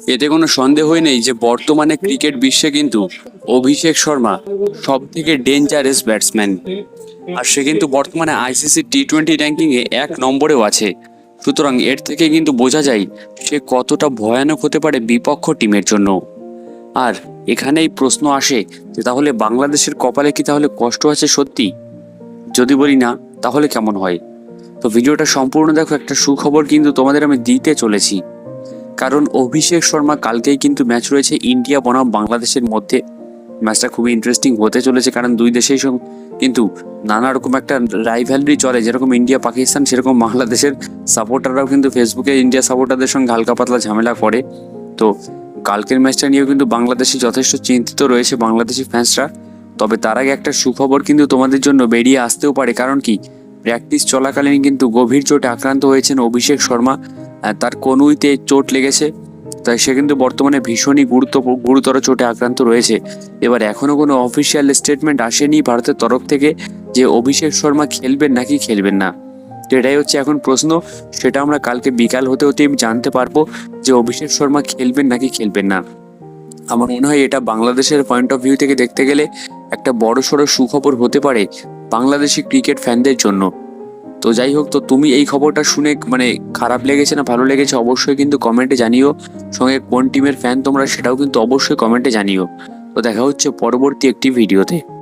এতে কোনো সন্দেহই নেই যে বর্তমানে ক্রিকেট বিশ্বে কিন্তু অভিষেক শর্মা সব থেকে ডেঞ্জারাস ব্যাটসম্যান। আর সে কিন্তু বর্তমানে আইসিসি টি-20 র্যাঙ্কিংয়ে 1 নম্বরেও আছে। সুতরাং এর থেকে কিন্তু বোঝা যায় সে কতটা ভয়ানক হতে পারে বিপক্ষ টিমের জন্য। আর এখানেই প্রশ্ন আসে যে তাহলে বাংলাদেশের কপালে কি তাহলে কষ্ট আছে সত্যি? যদি বলি না তাহলে কেমন হয়? তো ভিডিওটা সম্পূর্ণ দেখো, একটা সুখবর কিন্তু তোমাদের আমি দিতে চলেছি। কারণ অভিষেক শর্মা কালকেই কিন্তু ম্যাচ রয়েছে ইন্ডিয়া বনাম বাংলাদেশের মধ্যে। ম্যাচটা খুবই ইন্টারেস্টিং হতে চলেছে, কারণ দুই দেশেই কিন্তু নানা রকম একটা রাইভ্যালরি চলে। যেরকম ইন্ডিয়া পাকিস্তান, সেরকম বাংলাদেশের সাপোর্টাররাও কিন্তু ফেসবুকে ইন্ডিয়া সাপোর্টারদের সঙ্গে হালকা পাতলা ঝামেলা করে। তো কালকের ম্যাচটা নিয়েও কিন্তু বাংলাদেশি যথেষ্ট চিন্তিত রয়েছে বাংলাদেশি ফ্যান্সরা। তবে তার আগে একটা সুখবর কিন্তু তোমাদের জন্য বেরিয়ে আসতেও পারে। কারণ কি, প্র্যাকটিস চলাকালীন কিন্তু গভীর চোটে আক্রান্ত হয়েছেন অভিষেক শর্মা। তার কনুইতে চোট লেগেছে, তাই সে কিন্তু বর্তমানে ভীষণই গুরুতর চোটে আক্রান্ত রয়েছে। এবার এখনও কোনো অফিসিয়াল স্টেটমেন্ট আসেনি ভারতের তরফ থেকে যে অভিষেক শর্মা খেলবেন নাকি খেলবেন না। তো এটাই হচ্ছে এখন প্রশ্ন। সেটা আমরা কালকে বিকাল হতে হতেই জানতে পারবো যে অভিষেক শর্মা খেলবেন নাকি খেলবেন না। আমার মনে হয় এটা বাংলাদেশের পয়েন্ট অফ ভিউ থেকে দেখতে গেলে একটা বড়সড় সুখবর হতে পারে বাংলাদেশি ক্রিকেট ফ্যানদের জন্য। তো যাই হোক, তো তুমি এই খবরটা শুনে খারাপ লেগেছে না ভালো লেগেছে অবশ্যই কিন্তু কমেন্টে জানিও। সঙ্গে কোন টিমের ফ্যান তোমরা সেটাও কিন্তু অবশ্যই কমেন্টে জানিও। তো দেখা হচ্ছে পরবর্তী একটি ভিডিওতে।